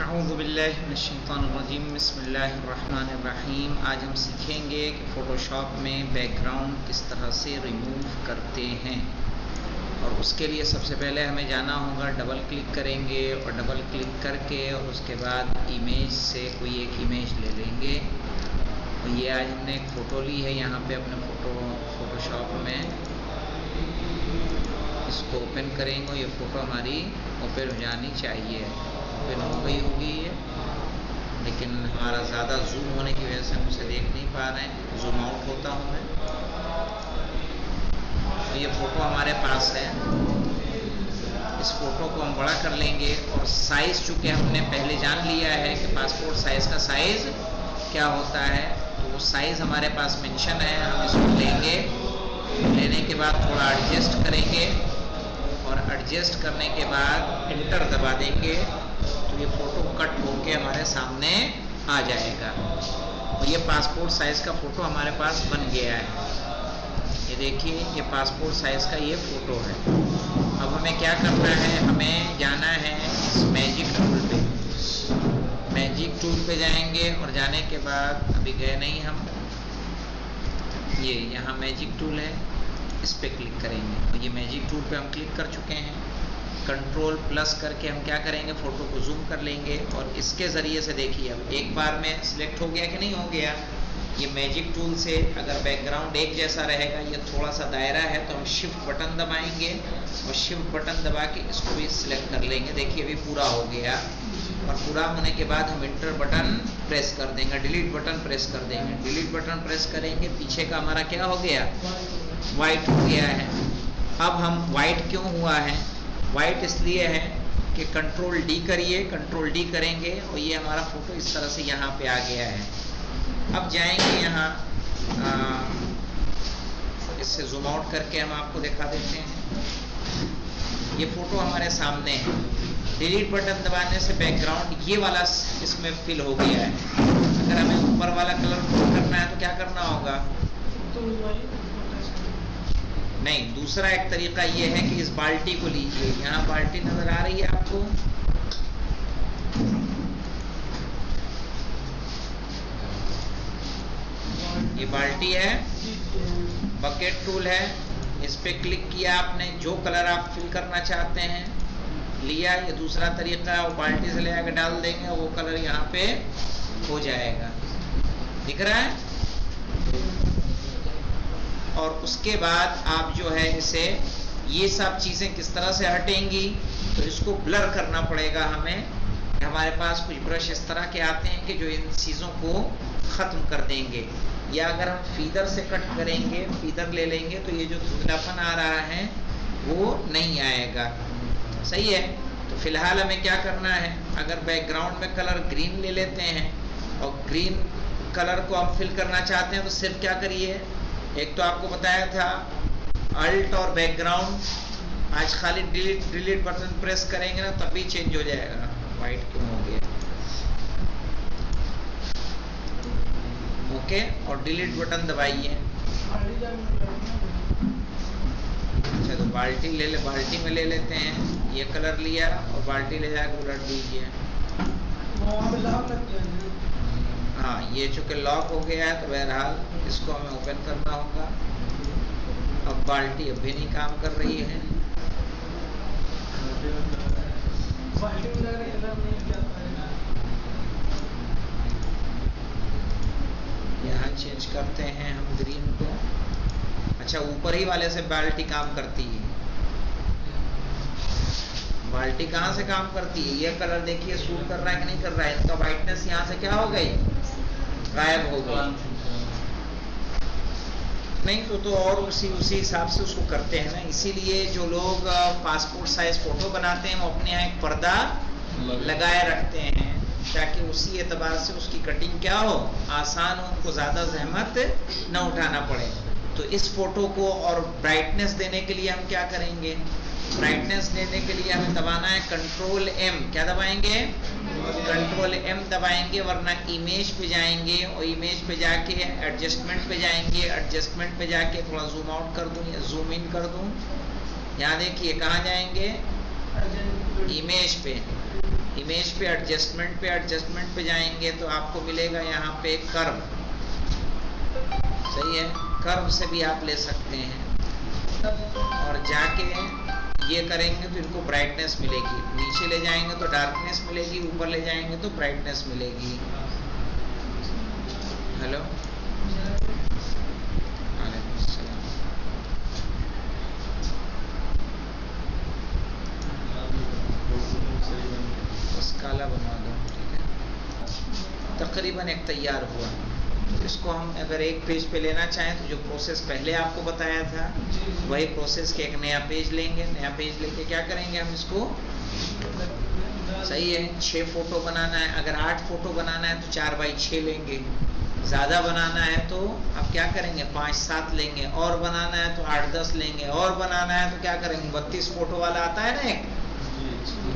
औज़ुबिल्लाहिमिनश्शैतानिर्रजीम बिस्मिल्लाहिर्रहमानिर्रहीम। आज हम सीखेंगे कि फ़ोटोशॉप में बैकग्राउंड किस तरह से रिमूव करते हैं। और उसके लिए सबसे पहले हमें जाना होगा, डबल क्लिक करेंगे और डबल क्लिक करके और उसके बाद इमेज से कोई एक इमेज ले लेंगे। और ये आज हमने एक फ़ोटो ली है यहाँ पे अपने फ़ोटोशॉप में। इसको ओपन करेंगे और ये फ़ोटो हमारी ओपन हो जानी चाहिए। ओपन हो गई होगी ये, लेकिन हमारा ज़्यादा जूम होने की वजह से हम उसे देख नहीं पा रहे हैं। जूम आउट होता हूँ मैं। तो ये फ़ोटो हमारे पास है। इस फ़ोटो को हम बड़ा कर लेंगे और साइज़ चूँकि हमने पहले जान लिया है कि पासपोर्ट साइज़ का साइज़ क्या होता है, तो वो साइज़ हमारे पास मेंशन है। हम इसको लेंगे, लेने के बाद थोड़ा एडजस्ट करेंगे और एडजस्ट करने के बाद इंटर दबा देंगे तो ये फ़ोटो कट होके हमारे सामने आ जाएगा। और ये पासपोर्ट साइज़ का फ़ोटो हमारे पास बन गया है। ये देखिए, ये पासपोर्ट साइज़ का ये फ़ोटो है। अब हमें क्या करना है, हमें जाना है इस मैजिक टूल पे। मैजिक टूल पे जाएंगे और जाने के बाद, अभी गए नहीं हम, ये यहाँ मैजिक टूल है, इस पे क्लिक करेंगे। और ये मैजिक टूल पे हम क्लिक कर चुके हैं। कंट्रोल प्लस करके हम क्या करेंगे, फ़ोटो को जूम कर लेंगे और इसके ज़रिए से देखिए अब एक बार में सिलेक्ट हो गया कि नहीं हो गया। ये मैजिक टूल से अगर बैकग्राउंड एक जैसा रहेगा, ये थोड़ा सा दायरा है, तो हम शिफ्ट बटन दबाएंगे और शिफ्ट बटन दबा के इसको भी सिलेक्ट कर लेंगे। देखिए अभी पूरा हो गया और पूरा होने के बाद हम इंटर बटन प्रेस कर देंगे, डिलीट बटन प्रेस कर देंगे। डिलीट बटन प्रेस करेंगे, पीछे का हमारा क्या हो गया, वाइट हो गया है। अब हम वाइट क्यों हुआ है, वाइट इसलिए है कि कंट्रोल डी करिए, कंट्रोल डी करेंगे और ये हमारा फ़ोटो इस तरह से यहाँ पे आ गया है। अब जाएंगे यहाँ, इससे जूम आउट करके हम आपको दिखा देते हैं। ये फ़ोटो हमारे सामने है। डिलीट बटन दबाने से बैकग्राउंड ये वाला इसमें फिल हो गया है। अगर हमें ऊपर वाला कलर फिल करना है तो क्या करना होगा, नहीं, दूसरा एक तरीका ये है कि इस बाल्टी को लीजिए। यहाँ बाल्टी नजर आ रही है आपको, ये बाल्टी है, बकेट टूल है। इस पे क्लिक किया आपने, जो कलर आप फिल करना चाहते हैं लिया। ये दूसरा तरीका है, वो बाल्टी से ले आकर डाल देंगे, वो कलर यहाँ पे हो जाएगा। दिख रहा है। और उसके बाद आप जो है इसे, ये सब चीज़ें किस तरह से हटेंगी, तो इसको ब्लर करना पड़ेगा हमें। हमारे पास कुछ ब्रश इस तरह के आते हैं कि जो इन चीज़ों को ख़त्म कर देंगे। या अगर हम फीदर से कट करेंगे, फीदर ले लेंगे, तो ये जो धुंधलापन आ रहा है वो नहीं आएगा। सही है। तो फिलहाल हमें क्या करना है, अगर बैकग्राउंड में कलर ग्रीन ले लेते हैं और ग्रीन कलर को हम फिल करना चाहते हैं, तो सिर्फ क्या करिए, एक तो आपको बताया था अल्ट और बैकग्राउंड, आज खाली डिलीट बटन प्रेस करेंगे ना तभी चेंज हो जाएगा। वाइट क्यों हो गया, ओके। और डिलीट बटन दबाइए। अच्छा, तो बाल्टी ले ले, बाल्टी में ले लेते हैं। ये कलर लिया और बाल्टी ले जाकर उलट दीजिए। हाँ, ये चूँकि लॉक हो गया है तो बहरहाल इसको हमें ओपन करना होगा। अब बाल्टी अब भी नहीं काम कर रही है। यहाँ चेंज करते हैं हम ग्रीन को। अच्छा, ऊपर ही वाले से बाल्टी काम करती है। बाल्टी कहाँ से काम करती है, ये कलर देखिए सूट कर रहा है कि नहीं कर रहा है। इसका वाइटनेस यहाँ से क्या हो गई, गायब हो गई। नहीं तो और उसी हिसाब से उसको करते हैं ना। इसीलिए जो लोग पासपोर्ट साइज फ़ोटो बनाते हैं वो अपने यहाँ एक पर्दा लगाए रखते हैं, ताकि उसी एतबार से उसकी कटिंग क्या हो, आसान हो, उनको ज़्यादा जहमत न उठाना पड़े। तो इस फ़ोटो को और ब्राइटनेस देने के लिए हम क्या करेंगे, ब्राइटनेस देने के लिए हमें दबाना है कंट्रोल एम। क्या दबाएंगे, कंट्रोल एम दबाएंगे, वरना इमेज पे जाएंगे और इमेज पे जाके एडजस्टमेंट पे जाएंगे। एडजस्टमेंट पे जाके थोड़ा जूम आउट कर दूं या जूम इन कर दूं। यहाँ देखिए कहाँ जाएंगे, इमेज पे, इमेज पे एडजस्टमेंट पे जाएंगे तो आपको मिलेगा यहाँ पे कर्व। सही है, कर्व से भी आप ले सकते हैं और जाके ये करेंगे तो इनको ब्राइटनेस मिलेगी, नीचे ले जाएंगे तो डार्कनेस मिलेगी, ऊपर ले जाएंगे तो ब्राइटनेस मिलेगी। हेलो, बस काला बनवा दो, ठीक है। तकरीबन एक तैयार हुआ। इसको हम अगर एक पेज पे लेना चाहें तो जो प्रोसेस पहले आपको बताया था वही प्रोसेस के एक नया पेज लेंगे। नया पेज लेके क्या करेंगे हम इसको, सही है, 6 फोटो बनाना है। अगर 8 फोटो बनाना है तो 4x6 लेंगे। ज़्यादा बनाना है तो अब क्या करेंगे, 5-7 लेंगे। और बनाना है तो 8-10 लेंगे। और बनाना है तो क्या करेंगे, 32 फोटो वाला आता है ना एक,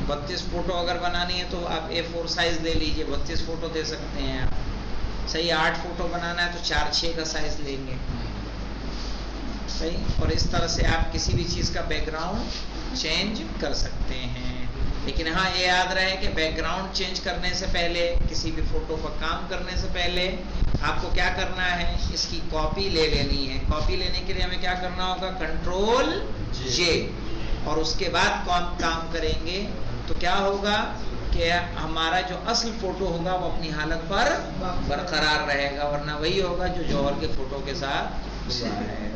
32 फोटो अगर बनानी है तो आप A4 साइज ले लीजिए, 32 फोटो दे सकते हैं आप। सही, 8 फोटो बनाना है तो 4-6 का साइज लेंगे। सही, और इस तरह से आप किसी भी चीज़ का बैकग्राउंड चेंज कर सकते हैं। लेकिन हाँ, ये याद रहे कि बैकग्राउंड चेंज करने से पहले, किसी भी फोटो पर काम करने से पहले आपको क्या करना है, इसकी कॉपी ले लेनी है। कॉपी लेने के लिए हमें क्या करना होगा, Ctrl+J, और उसके बाद काम करेंगे तो क्या होगा कि हमारा जो असल फोटो होगा वो अपनी हालत पर बरकरार रहेगा, वरना वही होगा जो जौहर के फोटो के साथ हुआ है।